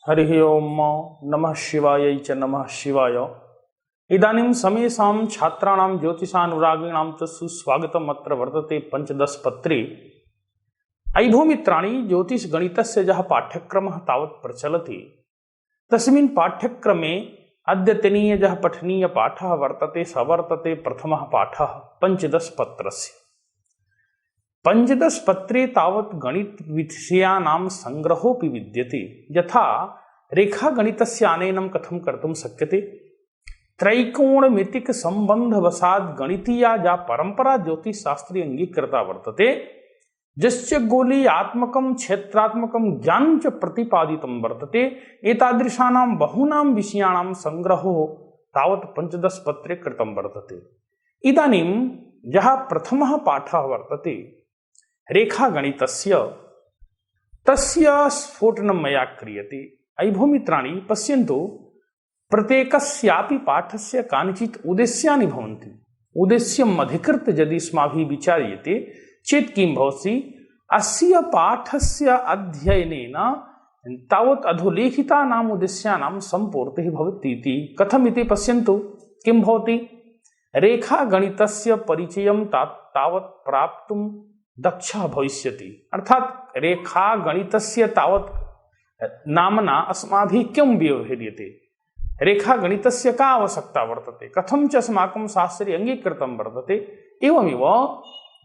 हरि ओम नमः शिवाय च नमः शिवाय। इदानीं समेषां छात्राणां ज्योतिषानुरागिणां च सुस्वागतम्। अत्र वर्तते पंचदशपत्रे। अयि भो मित्राणि, ज्योतिषगणितस्य यः पाठ्यक्रमः तावत् प्रचलति, तस्मिन् पाठ्यक्रमे अद्यतनीयः पठनीयपाठः वर्तते। स वर्तते प्रथमः पाठः पंचदशपत्रस्य। पंचदशपत्रे तावत् गणितविषयाणां संग्रहोऽपि विद्यते। यथा रेखागणितस्य आनयनं कथं कर्तुं शक्यते, त्रैकोणमितिक संबंधवशात् गणितीया या परंपरा ज्योतिषशास्त्रे अंगीकृता वर्तते, यस्य गोलीयात्मकं क्षेत्रात्मकं ज्ञानं च प्रतिपादितं वर्तते, एतादृशानां बहूनां विषयाणां संग्रहो तावत् पंचदशपत्रे कृतं वर्तते। इदानीं यः प्रथमः पाठः वर्तते रेखागणितस्य, तस्य स्फोटनं मया क्रियते। अयि भो मित्राणि, पश्यन्तु, प्रत्येकस्यापि पाठस्य कानिचित् उद्देश्यानि भवन्ति। उद्देश्यम् अधिकृत्य यदि अस्माभिः विचार्यते चेत् किं भवति, अस्य पाठस्य अध्ययनेन तावत् अधोलेखितानाम् उद्देश्यानां सम्पूर्तिः भवति इति। कथमिति पश्यन्तु, किं भवति, रेखागणितस्य परिचयं तावत् प्राप्तुं दक्षः भविष्यति। अर्थात् रेखागणितस्य तावत् नाम्ना अस्माभिः किं व्यवह्रियते, रेखागणितस्य का आवश्यकता वर्तते, कथं च अस्माकं शास्त्रे अङ्गीकृतं वर्तते। एवमेव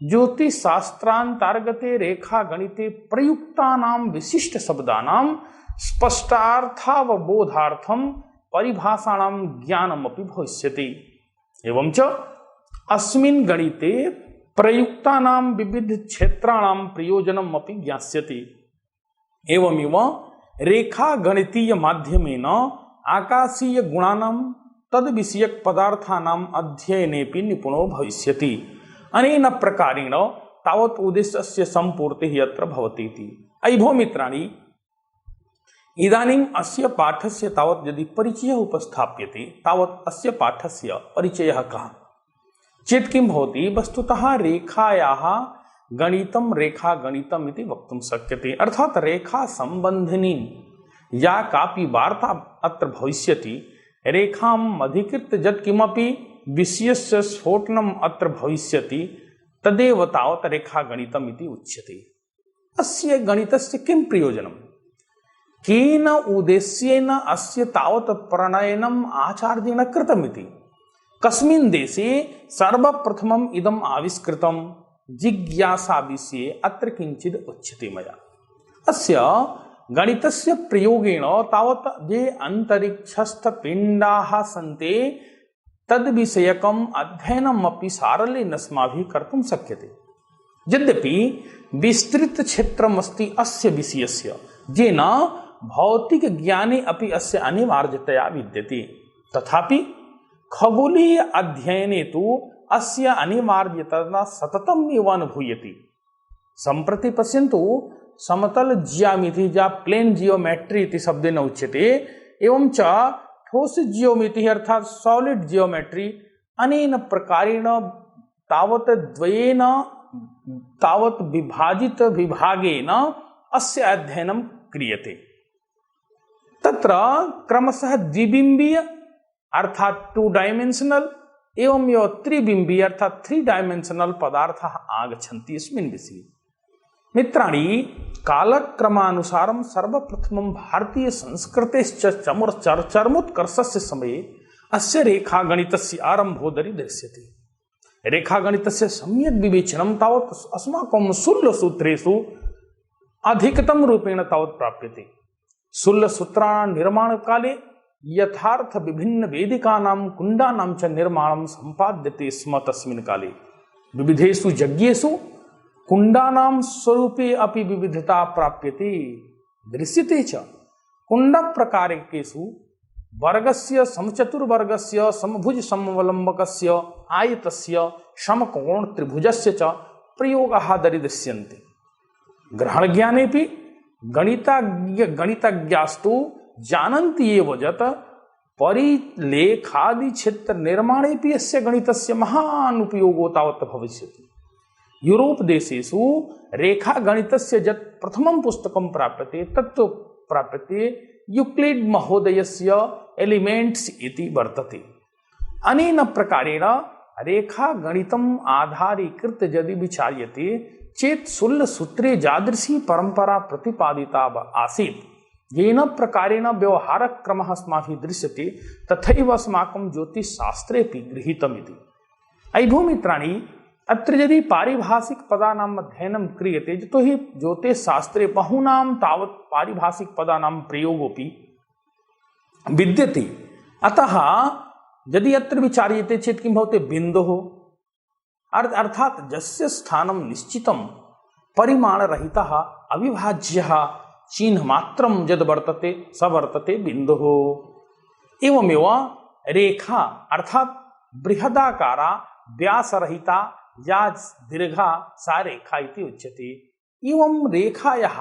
ज्योतिषशास्त्रान्तर्गते रेखागणिते प्रयुक्तानां विशिष्टशब्दानां स्पष्टार्थावबोधार्थं परिभाषाणां ज्ञानमपि भविष्यति। एवं च अस्मिन् गणिते प्रयुक्तानां विविध क्षेत्राणां प्रयोजनम् अपि ज्ञास्यति। एवमेव रेखागणितीय माध्यमेन आकाशीय गुणानां तद्विषयक पदार्थानां अध्ययनेऽपि निपुणो भविष्यति। अनेन प्रकारेण तावत् उद्देश्यस्य सम्पूर्तिः अत्र भवति इति। अयि भो मित्राणि, इदानीम् अस्य पाठस्य तावत् यदि परिचयः उपस्थाप्यते, तावत् अस्य पाठस्य परिचयः कः चेत् किं भवति, वस्तुतः रेखायाः गणितं रेखागणितम् इति वक्तुं शक्यते। अर्थात् रेखा सम्बन्धिनी या कापि वार्ता अत्र भविष्यति, रेखाम् अधिकृत्य यत् किमपि विषयस्य स्फोटनम् अत्र भविष्यति, तदेव तावत् रेखागणितम् इति उच्यते। अस्य गणितस्य किं प्रयोजनं, केन उद्देश्येन अस्य तावत् प्रणयनम् आचार्येण कृतमिति, कस्मिन् देशे सर्वप्रथमम् इदम् आविष्कृतं, जिज्ञासा विषये अत्र किञ्चित् उच्यते मया। अस्य गणितस्य प्रयोगेण तावत् ये अन्तरिक्षस्थपिण्डाः सन्ति तद्विषयकम् अध्ययनम् अपि सारल्येन अस्माभिः कर्तुं शक्यते। यद्यपि विस्तृत क्षेत्रम् अस्ति अस्य विषयस्य, येन भौतिकज्ञाने अपि अस्य अनिवार्यतया विद्यते, तथापि खगोलीय अध्ययने तु अस्य अनिवार्यता सततम् एव अनुभूयते। सम्प्रति पश्यन्तु, समतल ज्यामिति या प्लेन जियोमेट्री इति शब्देन उच्यते, एवं च ठोस जियोमेट्री अर्थात् सॉलिड जियोमेट्री, अनेन प्रकारेण तावत् द्वयेन तावत् विभाजित विभागेन अस्य अध्ययनं क्रियते। तत्र क्रमशः द्विबिम्बीय अर्थात् 2 डायमेंशनल एवं त्रिबिम्बीय अर्थात् 3 डायमेंशनल पदार्थाः आगच्छन्ति अस्मिन् विषये। मित्राणि, कालक्रमानुसारं सर्वप्रथमं भारतीय संस्कृतेश्च चरमोत्कर्षस्य समये अस्य रेखागणितस्य आरम्भोदरि दृश्यते। रेखागणितस्य सम्यक् विवेचनं तावत् अस्माकं शूल्यसूत्रेषु अधिकतम रूपेण तावत् प्राप्यते। शूल्यसूत्राणां निर्माणकाले यथार्थ विभिन्न वेदिकानां कुण्डानां च निर्माणं सम्पाद्यते स्म। तस्मिन् काले विविधेषु यज्ञेषु कुण्डानां स्वरूपे अपि विविधता प्राप्यते, दृश्यते च। कुण्डप्रकारेषु वर्गस्य, समचतुर्वर्गस्य, समभुज समवलम्बकस्य, आयतस्य, समकोण त्रिभुजस्य च प्रयोगाः दरीदृश्यन्ते। ग्रहणज्ञानेऽपि गणितज्ञास्तु जानन्ति एव यत् परिलेखादि क्षेत्र निर्माणेऽपि अस्य गणितस्य महान् उपयोगो तावत् भविष्यति। यूरोप देशेषु रेखागणितस्य यत् प्रथमं पुस्तकं प्राप्यते तत् प्राप्यते यूक्लिड महोदयस्य एलिमेंट्स इति वर्तते। अनेन प्रकारेण रेखा गणितम् आधारीकृत यदि विचार्यते चेत् शूल्यसूत्रे यादृशी परंपरा प्रतिपादिता आसीत् येन प्रकारेण व्यवहारक्रमः अस्माभिः दृश्यते तथैव अस्माकं ज्योतिषशास्त्रेऽपि गृहीतमिति। अयि भूमित्राणि अत्र यदि पारिभाषिक पदानाम् अध्ययनं क्रियते यतो हि ज्योतिषशास्त्रे बहूनां तावत् पारिभाषिक पदानां प्रयोगोऽपि विद्यते, अतः यदि अत्र विचार्यते चेत् किं भवति बिन्दुः अर्थात् यस्य स्थानं निश्चितं परिमाणरहितः अविभाज्यः चिह्नमात्रं यद् वर्तते स वर्तते बिन्दुः। एवमेव रेखा अर्थात् बृहदाकारा व्यासरहिता या दीर्घा सा रेखा इति उच्यते। एवं रेखायाः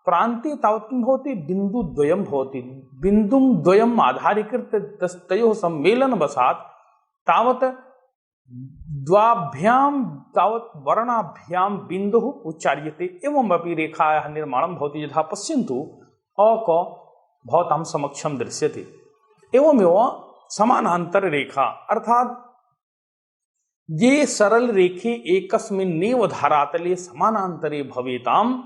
प्रान्ते तावत् किं भवति बिन्दुद्वयं भवति। बिन्दुं द्वयम् आधारीकृत्य तयोः सम्मेलनवशात् तावत् द्वाभ्यां तावत् वर्णाभ्यां बिन्दुः उच्चार्यते। एवमपि रेखायाः निर्माणं भवति। यथा पश्यन्तु अक भवतां समक्षं दृश्यते। एवमेव समानान्तर रेखा अर्थात् ये सरल रेखे एकस्मिन्नेव धरातले समानान्तरे भवेताम्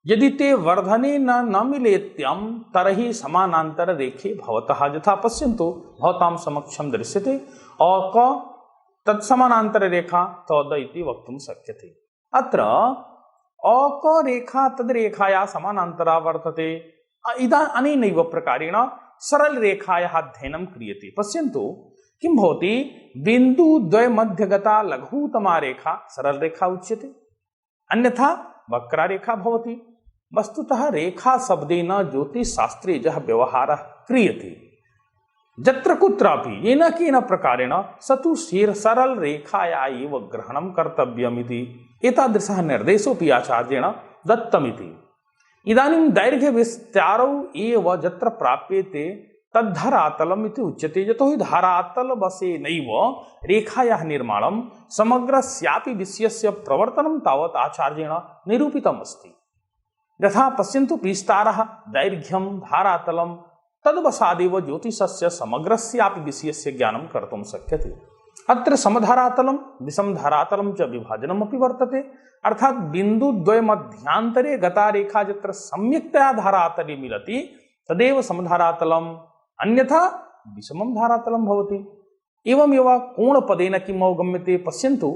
यदि ते वर्धने न मिलेत्यं तर्हि समानान्तर रेखे भवतः। यथा पश्यन्तु भवतां समक्षं दृश्यते अक तत्समानान्तर रेखा तद इति वक्तुं शक्यते। अत्र अक रेखा तद् रेखाया समानान्तरा वर्तते। अनेनैव प्रकारेण सरल रेखायाः अध्ययनं क्रियते। पश्यन्तु किं भवति बिन्दुद्वय मध्यगता लघुतमा रेखा सरल रेखा उच्यते, अन्यथा वक्रारेखा भवति। वस्तुतः रेखा शब्देन ज्योतिषशास्त्रे यः व्यवहारः क्रियते यत्र कुत्रापि येन केन प्रकारेण स तु सरल रेखाया एव ग्रहणं कर्तव्यमिति एतादृशः निर्देशोऽपि आचार्येण दत्तमिति। इदानीं दैर्घ्यविस्तारौ एव यत्र प्राप्यते तद्धरातलम् इति उच्यते। यतो हि धरातलवशेनैव रेखायाः निर्माणं समग्रस्यापि विषयस्य प्रवर्तनं तावत् आचार्येण निरूपितमस्ति। यथा पश्यन्तु विस्तारः दैर्घ्यं धारातलं तद्वशादेव ज्योतिषस्य समग्रस्यापि विषयस्य ज्ञानं कर्तुं शक्यते। अत्र समधरातलं विषमधरातलं च विभाजनमपि वर्तते। अर्थात् बिन्दुद्वयमध्यान्तरे गता रेखा यत्र सम्यक्तया धरातले मिलति तदेव समधरातलम्, अन्यथा विषमं धरातलं भवति। एवमेव कोणपदेन किम् अवगम्यते पश्यन्तु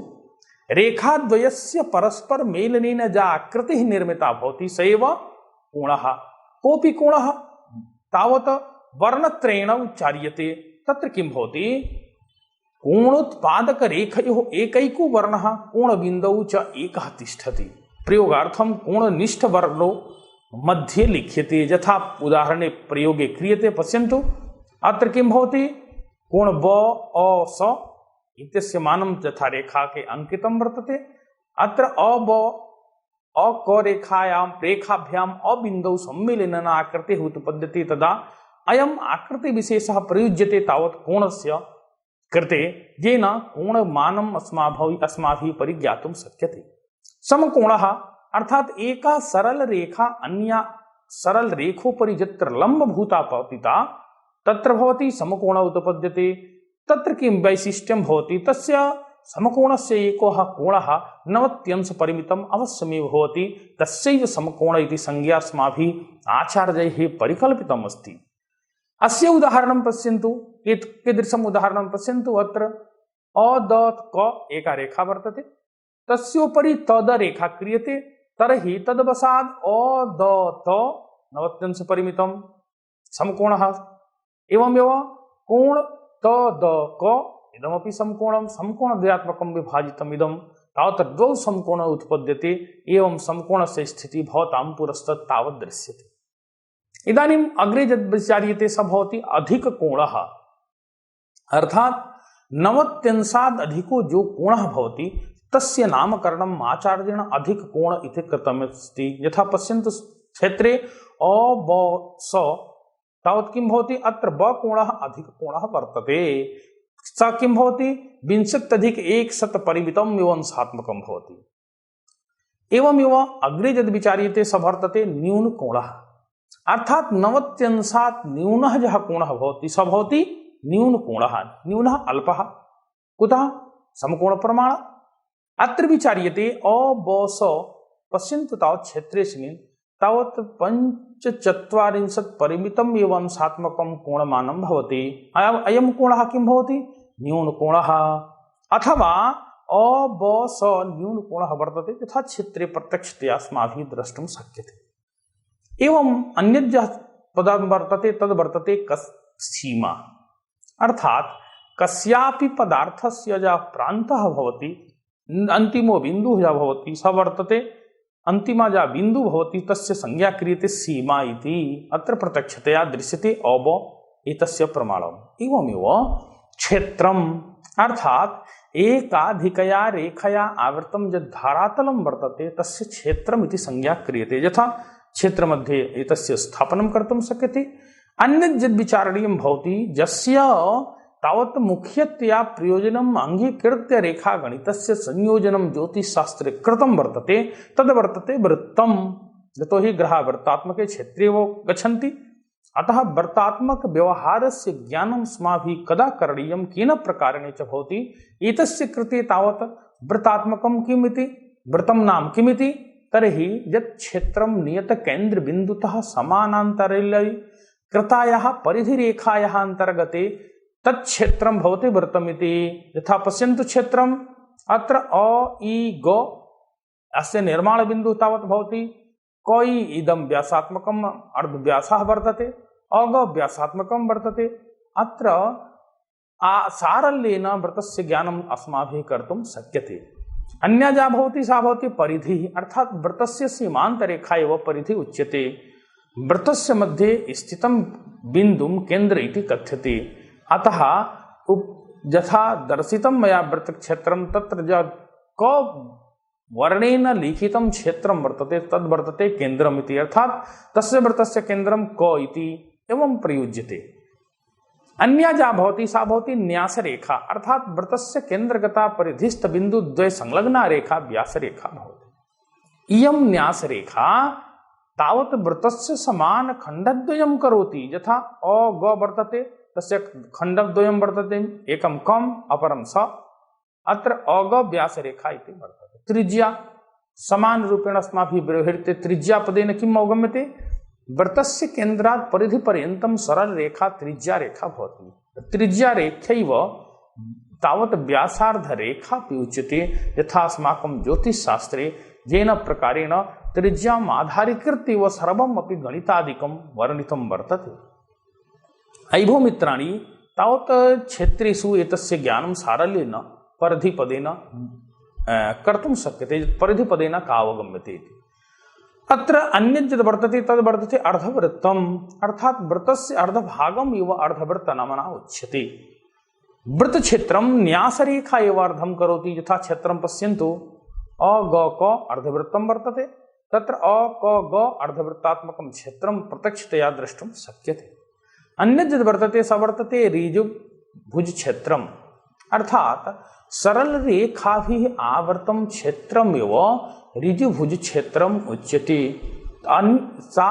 रेखाद्वयस्य परस्पर मेलनेन या आकृतिः निर्मिता भवति स एव कोणः। कोऽपि कोणः तावत् वर्णत्रयेण उच्चार्यते। तत्र किं भवति कोणोत्पादकरेखयोः एकैको वर्णः कोणबिन्दौ च एकः तिष्ठति। प्रयोगार्थं कोणनिष्ठवर्णो मध्ये लिख्यते। यथा उदाहरणे प्रयोगे क्रियते। पश्यन्तु अत्र किं भवति कोण ब अ स इत्यस्य मानं यथा रेखा के अंकितं वर्तते। अत्र अक रेखाभ्याम् अबिन्दौ सम्मेलनेन आकृतिः उत्पद्यते। तदा अयम् आकृतिविशेषः प्रयुज्यते तावत् कोणस्य कृते येन कोणमानम् अस्माभिः परिज्ञातुं शक्यते। समकोणः अर्थात् एका सरल रेखा अन्या सरल रेखोपरि यत्र लम्बभूता पतिता तत्र भवति समकोण उत्पद्यते। तत्र किं वैशिष्ट्यं भवति तस्य समकोणस्य एकः कोणः 90 परिमितम् अवश्यमेव भवति। तस्यैव समकोण इति संज्ञा अस्माभिः आचार्यैः परिकल्पितम् अस्ति। अस्य उदाहरणं पश्यन्तु। कीदृशम् उदाहरणं पश्यन्तु। अत्र अद क एका रेखा वर्तते, तस्योपरि तद रेखा क्रियते, तर्हि तद्वशात् अद त 90 परिमितं समकोणः। एवमेव कोण तद क इदमपि समकोणं समकोणद्वयात्मकं विभाजितम् इदं तावत् द्वौ समकोण उत्पद्यते। एवं समकोणस्य स्थितिः भवतां पुरस्तात् तावत् दृश्यते। इदानीम् अग्रे यद् विचार्यते स भवति अधिककोणः अर्थात् 90 अधिको जो कोणः भवति तस्य नामकरणम् आचार्येण अधिककोण इति कृतमस्ति। यथा पश्यन्तु क्षेत्रे अ ब स तावत् किं भवति अत्र ब कोणः अधिककोणः वर्तते। स किं भवति 20+100 परिमितं विवंशात्मकं भवति। एवमेव अग्रे यद् विचार्यते स वर्तते न्यूनकोणः। अर्थात नवत्यंशात् न्यूनः यः कोणः भवति स भवति न्यूनकोणः। न्यूनः अल्पः कुतः समकोण प्रमाण। अत्र विचार्यते अबस पश्यन्तु तावत् क्षेत्रेऽस्मिन् तावत् 45 परिमितम् एव अंशात्मकं कोणमानं भवति। अयं कोणः किं भवति? न्यूनकोणः अथवा अबस न्यूनकोणः वर्तते यथा क्षेत्रे प्रत्यक्षतया अस्माभिः द्रष्टुं शक्यते। एवं अन्यत् यः पदं वर्तते तद् वर्तते सीमा। अर्थात कस्यापि पदार्थस्य यः प्रान्तः भवति अन्तिमो बिन्दुः यः भवति स वर्तते अन्तिमा यः बिन्दुः भवति तस्य संज्ञा क्रियते सीमा इति। अत्र प्रत्यक्षतया दृश्यते अब एतस्य प्रमाणम्। एवमेव क्षेत्रम् अर्थात एकाधिकया रेखया आवृतं यद् धरातलं वर्तते तस्य क्षेत्रम् इति संज्ञा क्रियते। यथा क्षेत्रमध्ये एतस्य स्थापनं कर्तुं शक्यते। अन्यत् यद् विचारणीयं भवति यस्य तावत् मुख्यतया प्रयोजनम् अङ्गीकृत्य रेखागणितस्य संयोजनं ज्योतिषशास्त्रे कृतं वर्तते तद् वर्तते वृत्तम्। यतोहि ग्रहाः वृत्तात्मके क्षेत्रे एव गच्छन्ति। अतः वृत्तात्मक व्यवहारस्य ज्ञानम् अस्माभिः कदा करणीयं केन प्रकारेण च भवति एतस्य कृते तावत् वृत्तात्मकं किम् इति वृत्तं नाम किमिति तर्हि यत् क्षेत्रं नियतकेन्द्रबिन्दुतः समानान्तरैः कृतायाः परिधिरेखायाः अन्तर्गते तत् क्षेत्रं भवति वृत्तमिति। यथा पश्यन्तु क्षेत्रम् अत्र अ इ ग अस्य निर्माणबिन्दुः तावत् भवति। क इ इदं व्यासात्मकम् अर्धव्यासः वर्तते। अग व्यासात्मकं वर्तते। अत्र सारल्येन वृत्तस्य ज्ञानम् अस्माभिः कर्तुं शक्यते। अन्या या भवति सा भवति परिधिः अर्थात वृत्तस्य सीमान्तरेखा एव परिधिः उच्यते। वृत्तस्य मध्ये स्थितं बिन्दुं केन्द्र इति कथ्यते। अतः यथा दर्शितं मया वृत्तक्षेत्रं तत्र क वर्णेन लिखितं क्षेत्रं वर्तते तद् वर्तते केन्द्रम् इति। अर्थात तस्य वृत्तस्य केन्द्रं क इति एवं प्रयुज्यते। अन्या या भवति सा भवति न्यासरेखा अर्थात वृत्तस्य केन्द्रगता परिधिस्थ बिन्दुद्वय संलग्ना रेखा व्यासरेखा भवति। इयं न्यासरेखा तावत् वृत्तस्य समान खण्डद्वयं करोति। यथा अ ग वर्तते तस्य खण्डद्वयं वर्तते एकं कम् अपरं स। अत्र अग व्यासरेखा इति वर्तते। त्रिज्या समान रूपेण अस्माभिः व्यवह्रियते। त्रिज्यापदेन किम् अवगम्यते? वृत्तस्य केन्द्रात् परिधिपर्यन्तं सरलरेखा त्रिज्यारेखा भवति। त्रिज्यारेख्यैव तावत् व्यासार्धरेखा अपि उच्यते। यथा अस्माकं ज्योतिषशास्त्रे येन प्रकारेण त्रिज्याम् आधारीकृत्य एव सर्वमपि गणितादिकं वर्णितं वर्तते। अयि भो मित्राणि तावत् क्षेत्रेषु एतस्य ज्ञानं सारल्येन परिधिपदेन कर्तुं शक्यते। परिधिपदेन का अवगम्यते इति। अत्र अन्यत् यद् वर्तते तद् वर्तते अर्धवृत्तम् अर्थात वृत्तस्य अर्धभागम् एव अर्धवृत्तनाम्ना उच्यते। वृत्तक्षेत्रं न्यासरेखा एव अर्धं करोति। यथा क्षेत्रं पश्यन्तु अ ग क अर्धवृत्तं वर्तते। तत्र अ क ग अर्धवृत्तात्मकं क्षेत्रं प्रत्यक्षतया द्रष्टुं शक्यते। अन्यत् यद् वर्तते स वर्तते ऋजुभुज क्षेत्रम् अर्थात सरल रेखाभिः आवृतं क्षेत्रमेव ऋजुभुज क्षेत्रम् उच्यते। सा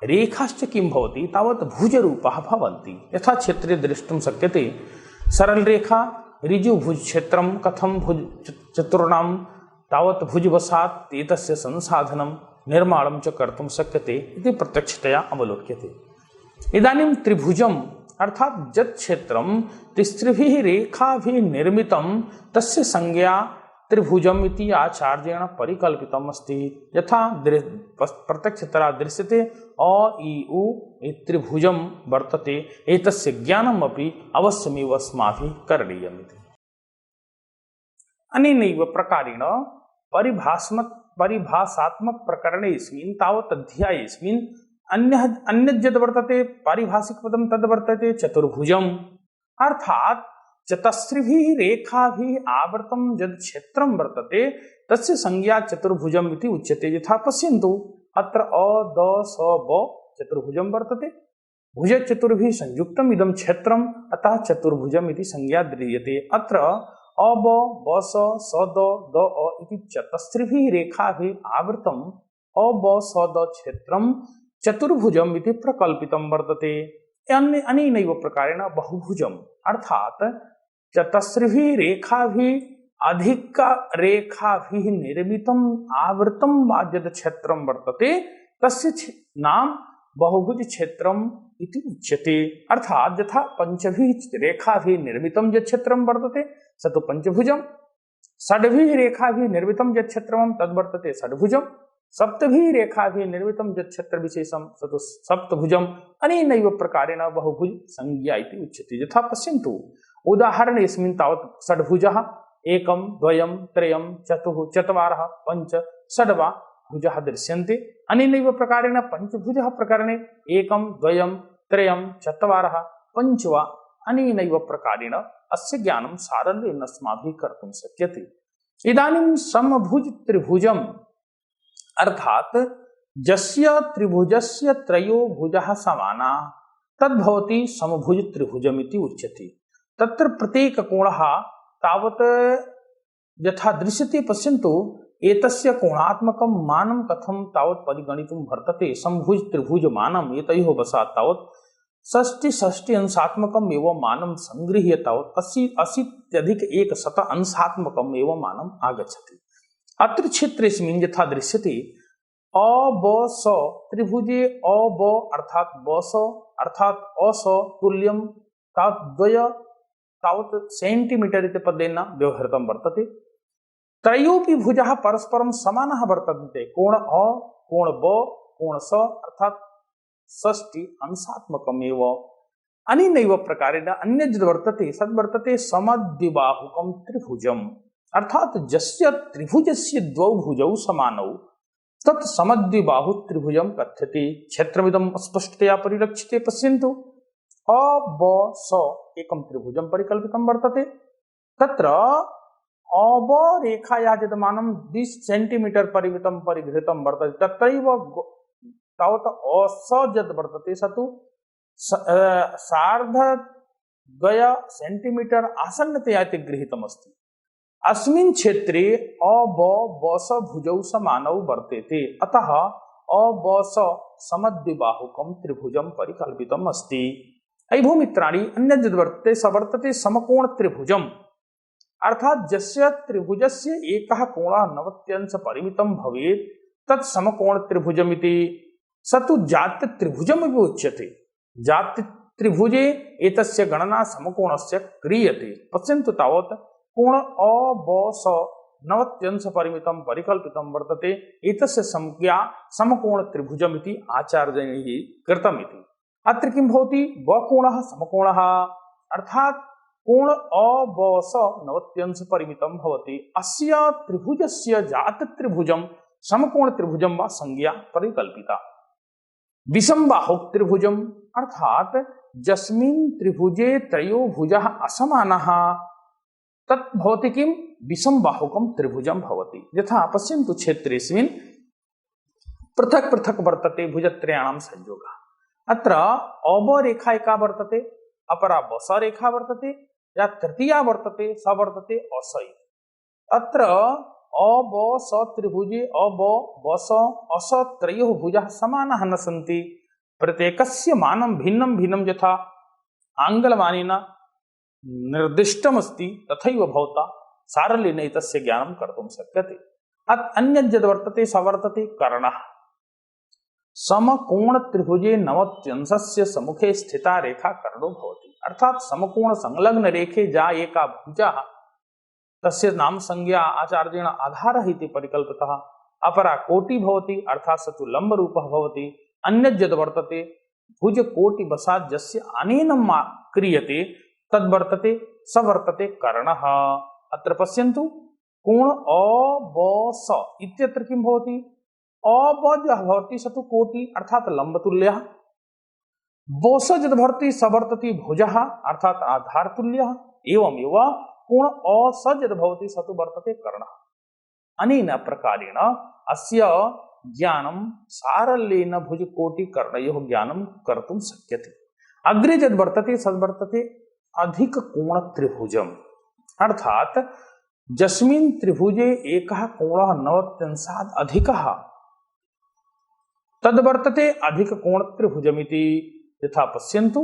रेखाश्च किं भवति तावत् भुजरूपाः भवन्ति। यथा क्षेत्रे द्रष्टुं शक्यते सरल रेखा ऋजुभुज क्षेत्रं कथं भुज चतुर्णां तावत् भुजवशात् एतस्य संसाधनं निर्माणं च कर्तुं शक्यते इति प्रत्यक्षतया अवलोक्यते। इदानीं त्रिभुजम् अर्थात यत् क्षेत्रं तिस्त्रिभिः रेखाभिः निर्मितं तस्य संज्ञा त्रिभुजम् इति आचार्येण परिकल्पितम् अस्ति। यथा प्रत्यक्षतया दृश्यते अ इ उ त्रिभुजं वर्तते। एतस्य ज्ञानम् अपि अवश्यमेव अस्माभिः करणीयम् इति। अनेनैव प्रकारेण परिभाषात्मक प्रकरणेऽस्मिन् तावत् अध्यायेऽस्मिन् अन्यत् यद् वर्तते पारिभाषिक पदं तद् वर्तते चतुर्भुजम् अर्थात चतस्रिभिः रेखाभिः आवृतं यद् क्षेत्रं वर्तते तस्य संज्ञा चतुर्भुजम् इति उच्यते। यथा पश्यन्तु अत्र अ द स ब चतुर्भुजं वर्तते। भुजचतुर्भिः संयुक्तम् इदं क्षेत्रम् अतः चतुर्भुजम् इति संज्ञा दीयते। अत्र अ ब ब स द द इति चतस्रिभिः रेखाभिः आवृतं अ ब स द क्षेत्रं चतुर्भुजम इति प्रकल्पितम वर्तते। अनेनैव प्रकारेण बहुभुजम अर्थात चतस्रभिः रेखाभिः अधिक रेखाभिः निर्मितम आवृतम वा यद् क्षेत्रम वर्तते तस्य नाम बहुभुज क्षेत्रम इति उच्यते। अर्थात यथा पंचभिः रेखाभिः निर्मितम यत् क्षेत्रम वर्तते स तु पंचभुजम, षड्भिः रेखाभिः निर्मितम यत् क्षेत्रम तद्वर्तते षड्भुजम, सप्तभिः रेखाभिः निर्मितम यत् क्षेत्र विशेषम स तु सप्तभुजम। अनेनैव प्रकारेण बहुभुज संज्ञा इति उच्यते। यथा पश्यन्तु उदाहरणेऽस्मिन् तावत् षड्भुजः एकं द्वयं त्रयं चतुः चत्वारः पञ्च षड्वा भुजः दृश्यन्ते। अनेनैव प्रकारेण पंचभुजः प्रकरणे एकं द्वयं त्रयं चत्वारः पञ्च वा अनेनैव प्रकारेण अस्य ज्ञानं सारल्येन अस्माभिः कर्तुं शक्यते। इदानीं समभुज त्रिभुजम् अर्थात यस्य त्रिभुजस्य त्रयो भुजः समानाः तद्भवति समभुज त्रिभुजमिति उच्यते। तत्र प्रत्येककोणः तावत् यथा दृश्यते पश्यन्तु एतस्य कोणात्मकं मानं कथं तावत् परिगणितुं वर्तते। समभुज त्रिभुज मानम् एतयोः वशात् तावत् षष्टि अंशात्मकम् एव मानं संगृह्य तावत् 80 अंशात्मकम् एव मानम् आगच्छति। अत्र क्षेत्रेऽस्मिन् यथा दृश्यते अ ब स त्रिभुजे अ ब अर्थात ब स अर्थात अ स तुल्यं तावत् द्वय तावत् सेंटीमीटर इति पदेन व्यवहृतं वर्तते। त्रयोऽपि भुजः परस्परं समानः वर्तन्ते। कोण अ कोण ब कोण स अर्थात 60 अंशात्मकमेव। अनेनैव प्रकारेण अन्यद् वर्तते सद्वर्तते समद्विबाहुकं त्रिभुजम् अर्थात यस्य त्रिभुजस्य द्वौ भुजौ समानौ तत् समद्विबाहु त्रिभुजं कथ्यते। क्षेत्रमिदं स्पष्टतया परिलक्ष्यते। पश्यन्तु अ ब स एकं त्रिभुजं परिकल्पितं वर्तते। तत्र अ ब रेखायाः यद् मानं 20 सेंटीमीटर परिमितं परिगृहीतं वर्तते तत्रैव तावत् अ स यद् वर्तते स तु 2.5 सेंटीमीटर आसन्नतया इति गृहीतमस्ति। अस्मिन् क्षेत्रे अ ब स भुजौ समानौ वर्तेते। अतः अ ब स समद्विबाहुकं त्रिभुजं परिकल्पितम् अस्ति। अयि भूमित्राणि अन्यद् वर्तते स वर्तते समकोण त्रिभुजम् अर्थात यस्य त्रिभुजस्य एकः कोणः 90 अंश परिमितं भवेत् तत् समकोण त्रिभुजमिति। स तु जात्य त्रिभुजमिति उच्यते। जात्य त्रिभुजे एतस्य गणना समकोणस्य क्रियते। पश्यन्तु तावत् कोण अ ब स 90 अंश परिमितं परिकल्पितं वर्तते। एतस्य संज्ञा समकोण त्रिभुजमिति आचार्यैः कृतमिति। अत्र किं भवति वकोणः समकोणः अर्थात कोण अ ब स 90 अंश परिमितं भवति। अस्य त्रिभुजस्य जात त्रिभुजं समकोण त्रिभुजं वा संज्ञा परिकल्पिता। विषमबाहुक त्रिभुजम् अर्थात यस्मिन् त्रिभुजे त्रयो भुजः असमानः तत् भवति किं विषमबाहुकं त्रिभुजं भवति। यथा पश्यन्तु क्षेत्रेऽस्मिन् पृथक् पृथक् वर्तते भुजत्रयाणां संयोगः। अत्र अ ब रेखा एका वर्तते अपरा ब स रेखा वर्तते या तृतीया वर्तते स वर्तते अ स। अत्र अ ब स त्रिभुजे अ ब स अ स त्रयोः भुजः समानाः न सन्ति। प्रत्येकस्य मानं भिन्नं भिन्नं यथा आङ्ग्लमानेन निर्दिष्टमस्ति तथैव भवता सारल्येन एतस्य ज्ञानं कर्तुं शक्यते। अन्यद् यद् वर्तते स वर्तते कर्णः। समकोण त्रिभुजे 90 अंशस्य सम्मुखे स्थिता रेखा कर्णो भवति अर्थात समकोण संलग्न रेखे जा एका भुजा तस्य नाम संज्ञा आचार्येण आधारः इति परिकल्पितः। अपरा कोटि भवति अर्थात स तु लम्बरूपः भवति। अन्यद् यद् वर्तते भुज कोटि वशात् यस्य अनेन क्रियते तद्वर्तते स वर्तते कर्णः। अत्र पश्यन्तु कोण अ ब स इत्यत्र किं भवति अ ब यः भवति स तु कोटि अर्थात लम्बतुल्यः। ब स यद् भवति स वर्तते भुजः अर्थात आधारतुल्यः। एवमेव कोण अ स यद् भवति स तु वर्तते कर्णः। अनेन प्रकारेण अस्य ज्ञानं सारल्येन भुजकोटिकर्णयोः ज्ञानं कर्तुं शक्यते। अग्रे यद् वर्तते सद्वर्तते अधिक कोण त्रिभुजम् अर्थात यस्मिन् त्रिभुजे एकः कोणः 90 अंशात् अधिकः तद्वर्तते अधिक कोण त्रिभुजमिति। यथा पश्यन्तु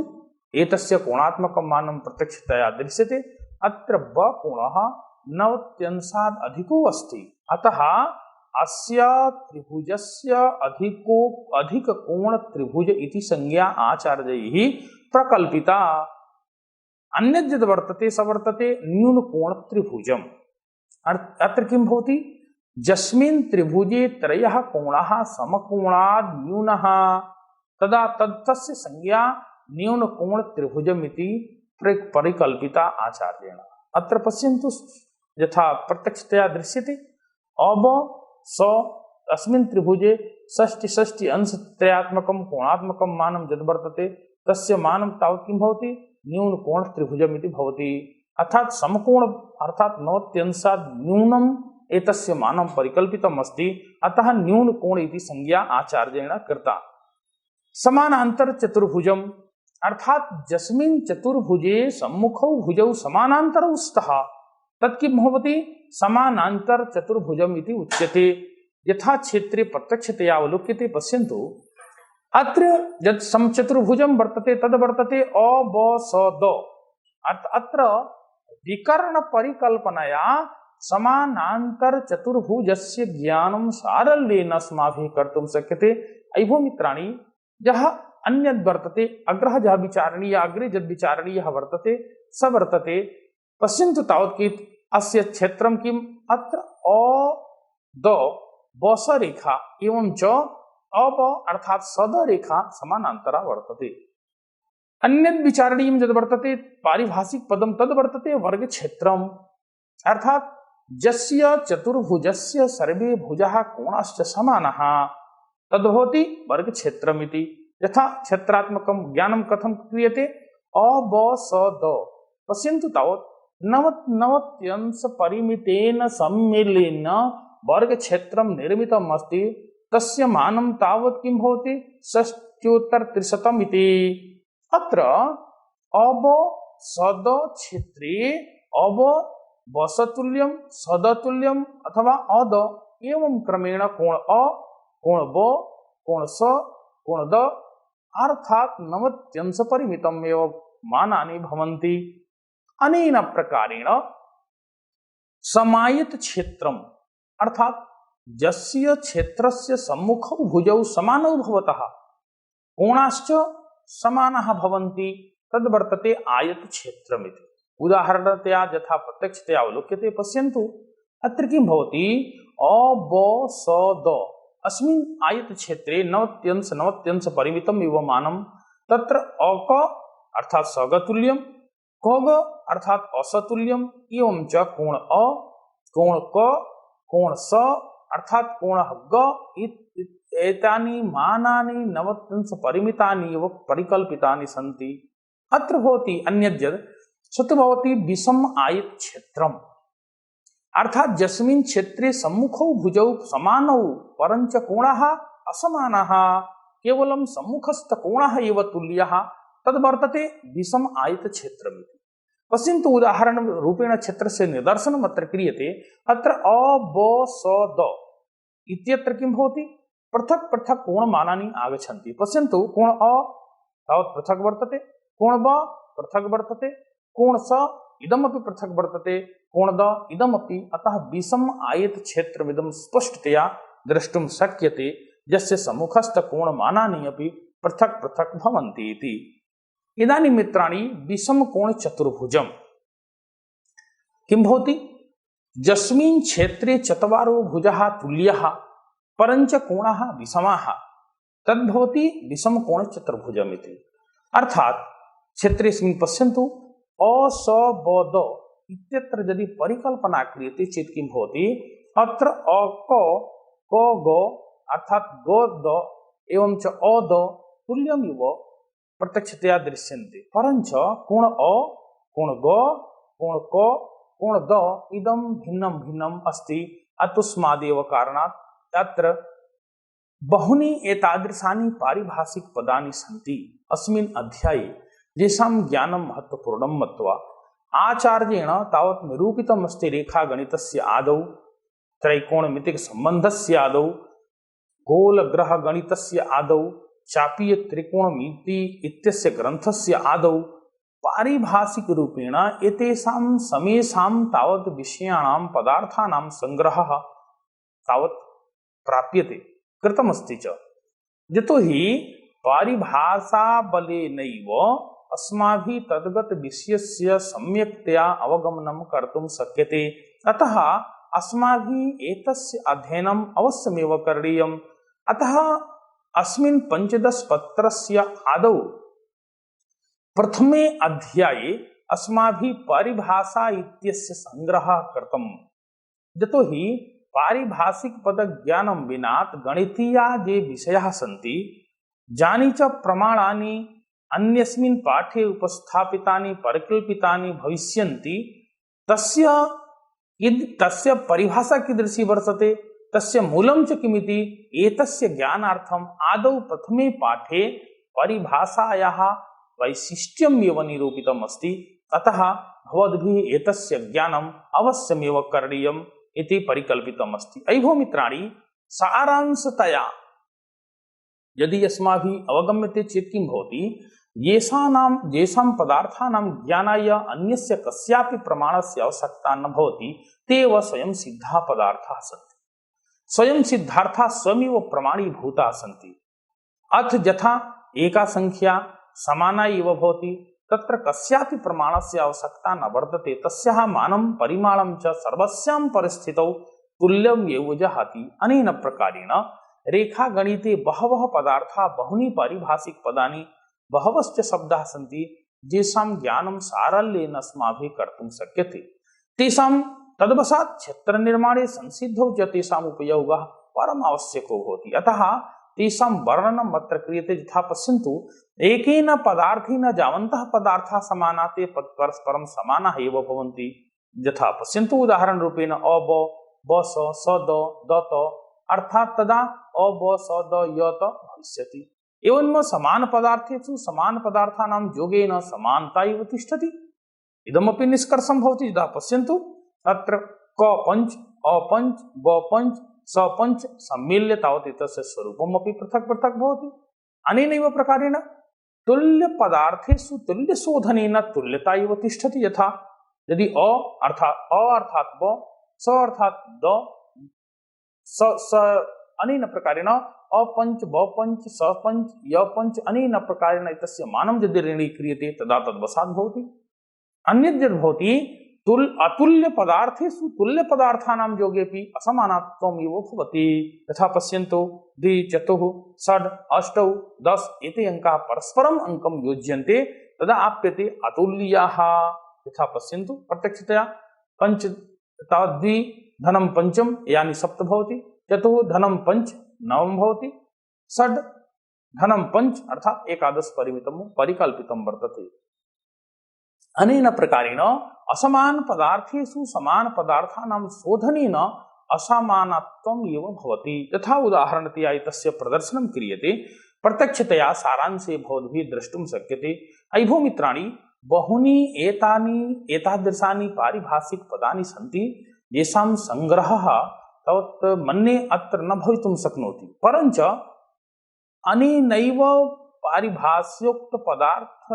एतस्य कोणात्मकं मानं प्रत्यक्षतया दृश्यते। अत्र ब कोणः नवत्यंशात् अधिको अस्ति, अतः अस्य त्रिभुजस्य अधिक कोण त्रिभुज इति संज्ञा आचार्यैः प्रकल्पिता। अन्यद् यद् वर्तते स वर्तते न्यून कोण त्रिभुजम्। अत्र किं भवति? यस्मिन् त्रिभुजे त्रयः कोणाः समकोणाद् न्यूनः तदा तस्य संज्ञा न्यून कोण त्रिभुजमिति परिकल्पिता आचार्येण। अत्र पश्यन्तु यथा प्रत्यक्षतया दृश्यते। अब स अस्मिन् त्रिभुजे षष्टि षष्टि अंश त्रयात्मकं कोणात्मकं मानं यद् वर्तते तस्य मानं तावत् किं भवति? न्यून कोण त्रिभुजमिति भवति। अर्थात समकोण अर्थात नवत्यंशात् न्यूनम एतस्य मानं परिकल्पितम् अस्ति, अतः न्यून कोण इति संज्ञा आचार्येण कृता। समानांतर चतुर्भुजम अर्थात यस्मिन् चतुर्भुजे सम्मुखौ भुजौ समानांतरौ स्तः तत् किं भवति? समानांतर चतुर्भुजम् इति उच्यते। यथा क्षेत्रे प्रत्यक्षतया अवलोक्यते। पश्यन्तु अत्र यत् समचतुर्भुजं वर्तते तद् वर्तते अ ब स द। अत्र विकर्ण परिकल्पनया समानांतर चतुर्भुजस्य ज्ञानं सारल्येन अस्माभिः कर्तुं शक्यते। अयि भो मित्राणि, यः अन्यद् वर्तते अग्रः विचारणीय अग्रे यद् विचारणीयः वर्तते स वर्तते। पश्यन्तु तावत् कि अस्य क्षेत्रं किम्? अत्र अ द बस रेखा एवं च अब अर्थात सद रेखा समानांतरा वर्तते। अन्यद् विचारणीयं यद् वर्तते पारिभाषिक पदं तद् वर्तते वर्ग क्षेत्रम्। अर्थात यस्य चतुर्भुजस्य सर्वे भुजाः कोणाश्च समानाः तद्भवति वर्ग क्षेत्रमिति। यथा क्षेत्रात्मकं ज्ञानं कथं क्रियते? अ ब स द। पश्यन्तु तावत् नवत्यंश परिमितेन सम्मिलेन वर्ग क्षेत्रं निर्मितम् अस्ति। तस्य मानं तावत् किं भवति? षष्ट्योत्तरत्रिशतम् इति। अत्र अब सद क्षेत्रे अब बसतुल्यं सदतुल्यम् अथवा अद एवं क्रमेण कोण अ कोण ब कोण स कोण द अर्थात नवत्यंश परिमितम् एव मानानि भवन्ति। अनेन प्रकारेण समायत क्षेत्रम् अर्थात यस्य क्षेत्रस्य सम्मुखौ भुजौ समानौ भवतः कोणाश्च समानाः भवन्ति तद् वर्तते आयत क्षेत्रमिति। उदाहरणतया यथा प्रत्यक्षतया अवलोक्यते। पश्यन्तु अत्र किं भवति? अ ब स द अस्मिन् आयत क्षेत्रे नवत्यंश परिमितम् इव मानं। तत्र अक अर्थात सगतुल्यं, कग अर्थात असतुल्यम् एवं च कोण अ कोण क कोण स अर्थात कोणः ग एतानि मानानि नवत्यंश परिमितानि एव परिकल्पितानि सन्ति। अत्र भवति अन्यद्यद् सत् भवति विषम आयत क्षेत्रम् अर्थात यस्मिन् क्षेत्रे सम्मुखौ भुजौ समानौ परञ्च कोणाः असमानाः केवलं सम्मुखस्थ कोणः एव तुल्यः तद् वर्तते विषम आयत क्षेत्रमिति। पश्यन्तु उदाहरण रूपेण क्षेत्रस्य निदर्शनम् अत्र क्रियते। अत्र अ ब स द इत्यत्र किं भवति? पृथक् पृथक् कोणमानानि आगच्छन्ति। पश्यन्तु कोण अ तावत् पृथक् वर्तते, कोण ब पृथक् वर्तते, कोण स इदमपि पृथक् वर्तते, कोण द इदमपि। अतः विषम आयत क्षेत्रमिदं स्पष्टतया द्रष्टुं शक्यते यस्य सम्मुखस्थ कोणमानानि अपि पृथक् पृथक् भवन्ति इति। इदानीं मित्राणि विषम कोण चतुर्भुजं किं भवति? यस्मिन् क्षेत्रे चत्वारो भुजाः तुल्यः परञ्च कोणाः विषमाः तद्भवति विषम कोण चतुर्भुजमिति। अर्थात क्षेत्रेऽस्मिन् पश्यन्तु अ स ब द इत्यत्र यदि परिकल्पना क्रियते चेत् किं भवति? अत्र अ क ग अर्थात ग द एवं च अ द तुल्यमिव प्रत्यक्षतया दृश्यन्ते, परञ्च कोण अ कोण ग कोण क कोण द इदं भिन्नं भिन्नम् अस्ति। अतस्मादेव कारणात् अत्र बहूनि एतादृशानि पारिभाषिक पदानि सन्ति अस्मिन् अध्याये येषां ज्ञानं महत्वपूर्णं मत्वा आचार्येण तावत् निरूपितमस्ति। रेखागणितस्य आदौ त्रैकोणमितिकसम्बन्धस्य आदौ गोलग्रह गणितस्य आदौ चापीय त्रिकोणमिति इत्यस्य ग्रंथस्य आदौ पारिभाषिक रूपेण एतेषां समेषां तावत् विषयाणां पदार्थानां संग्रहः तावत् प्राप्यते कृतमस्ति च। यतो हि पारिभाषा बलेनैव अस्माभिः तद्गत विषयस्य सम्यक्तया अवगमनं कर्तुं शक्यते। अतः अस्माभिः एतस्य अध्ययनम् अवश्यमेव करणीयम्। अतः अस्मिन् 15 पत्रस्य आदौ प्रथमे अध्याये अस्माभिः पारिभाषा इत्यस्य संग्रहः कृतम्। यतो हि पारिभाषिक पद ज्ञानं विना गणितीया ये विषयाः सन्ति जानि च प्रमाणानि अन्यस्मिन् पाठे उपस्थापितानि परिकल्पितानि भविष्यन्ति तस्य परिभाषा कीदृशी वर्तते, तस्य मूलं च किमिति एतस्य ज्ञानार्थम् आदौ प्रथमे पाठे परिभाषायाः वैशिष्ट्यम् एव निरूपितम् अस्ति। अतः भवद्भिः एतस्य ज्ञानम् अवश्यमेव करणीयम् इति परिकल्पितम् अस्ति। अयि भो मित्राणि, सारांशतया यदि अस्माभिः अवगम्यते चेत् किं भवति, येषां पदार्थानां ज्ञानाय अन्यस्य कस्यापि प्रमाणस्य आवश्यकता न भवति, ते एव स्वयं सिद्धाः पदार्थाः सन्ति। स्वयं सिद्धार्थाः स्वयमेव प्रमाणीभूताः सन्ति। अथ यथा एका संख्या समाना एव भवति, तत्र कस्यापि प्रमाणस्य आवश्यकता न वर्तते, तस्याः मानं परिमाणं च सर्वस्यां परिस्थितौ तुल्यम् एव जहाति। अनेन प्रकारेण रेखागणिते बहवः पदार्थाः, बहूनि पारिभाषिक पदानि, बहवश्च शब्दाः सन्ति येषां ज्ञानं सारल्येन अस्माभिः कर्तुं शक्यते। तेषां तद्वशात् क्षेत्रनिर्माणे संसिद्धौ च तेषाम् उपयोगः परमावश्यको भवति। अतः तेषां वर्णनम् अत्र क्रियते। यथा पश्यन्तु, एकेन पदार्थेन यावन्तः पदार्थाः समानाः ते परस्परं समानाः एव भवन्ति। यथा पश्यन्तु उदाहरणरूपेण अ ब ब स द द त, अर्थात् तदा अ ब स द य त भविष्यति। एवं समान पदार्थेषु समान पदार्थानां योगेन समानता एव तिष्ठति। इदमपि निष्कर्षं भवति। यदा पश्यन्तु अत्र क पञ्च अ पञ्च ब पञ्च स पञ्च सम्मिल्य तावत् एतस्य स्वरूपम् अपि पृथक् पृथक् भवति। अनेनैव प्रकारेण तुल्य पदार्थेषु तुल्य शोधनेन तुल्यता एव तिष्ठति। यथा यदि अ अर्थात् ब, स अर्थात् द, स अनेन प्रकारेण अ पञ्च ब पञ्च स पञ्च य पञ्च अनेन प्रकारेण एतस्य मानं यदि ऋणीक्रियते तदा तद्वशात् भवति। अन्यत् यद् भवति, अतुल्य पदार्थेषु तुल्य पदार्थानां योगेपि असमानत्वम् एव भवति। यथा पश्यन्तु 2, 4, 6, 8, 10 एते अंकाः परस्परम् अंकं योज्यन्ते तदा आप्यते अतुल्याः। यथा पश्यन्तु प्रत्यक्षतया 5 तावत् 2 धनं 5 यानि 7 भवति, 4 धनं 5 9 भवति, 6 धनं 5 अर्थात् 11 परिमितं परिकल्पितं वर्तते। अनेन प्रकारेण असमान पदार्थेषु समान पदार्थानां शोधनेन असमानत्वम् एव भवति। यथा उदाहरणतया एतस्य प्रदर्शनं क्रियते, प्रत्यक्षतया सारांशे भवद्भिः द्रष्टुं शक्यते। अयि भो मित्राणि, बहूनि एतादृशानि पारिभाषिक पदानि सन्ति येषां संग्रहः तावत् मन्ये अत्र न भवितुं शक्नोति, परञ्च अनेनैव पारिभाष्योक्त पदार्थ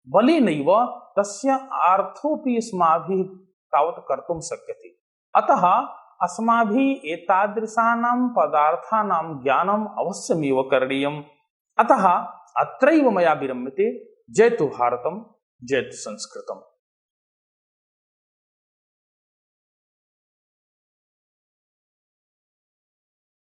बलेनैव तस्य अर्थोऽपि अस्माभिः तावत् कर्तुं शक्यते। अतः अस्माभिः एतादृशानां पदार्थानां ज्ञानम् अवश्यमेव करणीयम्। अतः अत्रैव मया विरम्यते। जयतु भारतम्, जयतु संस्कृतम्।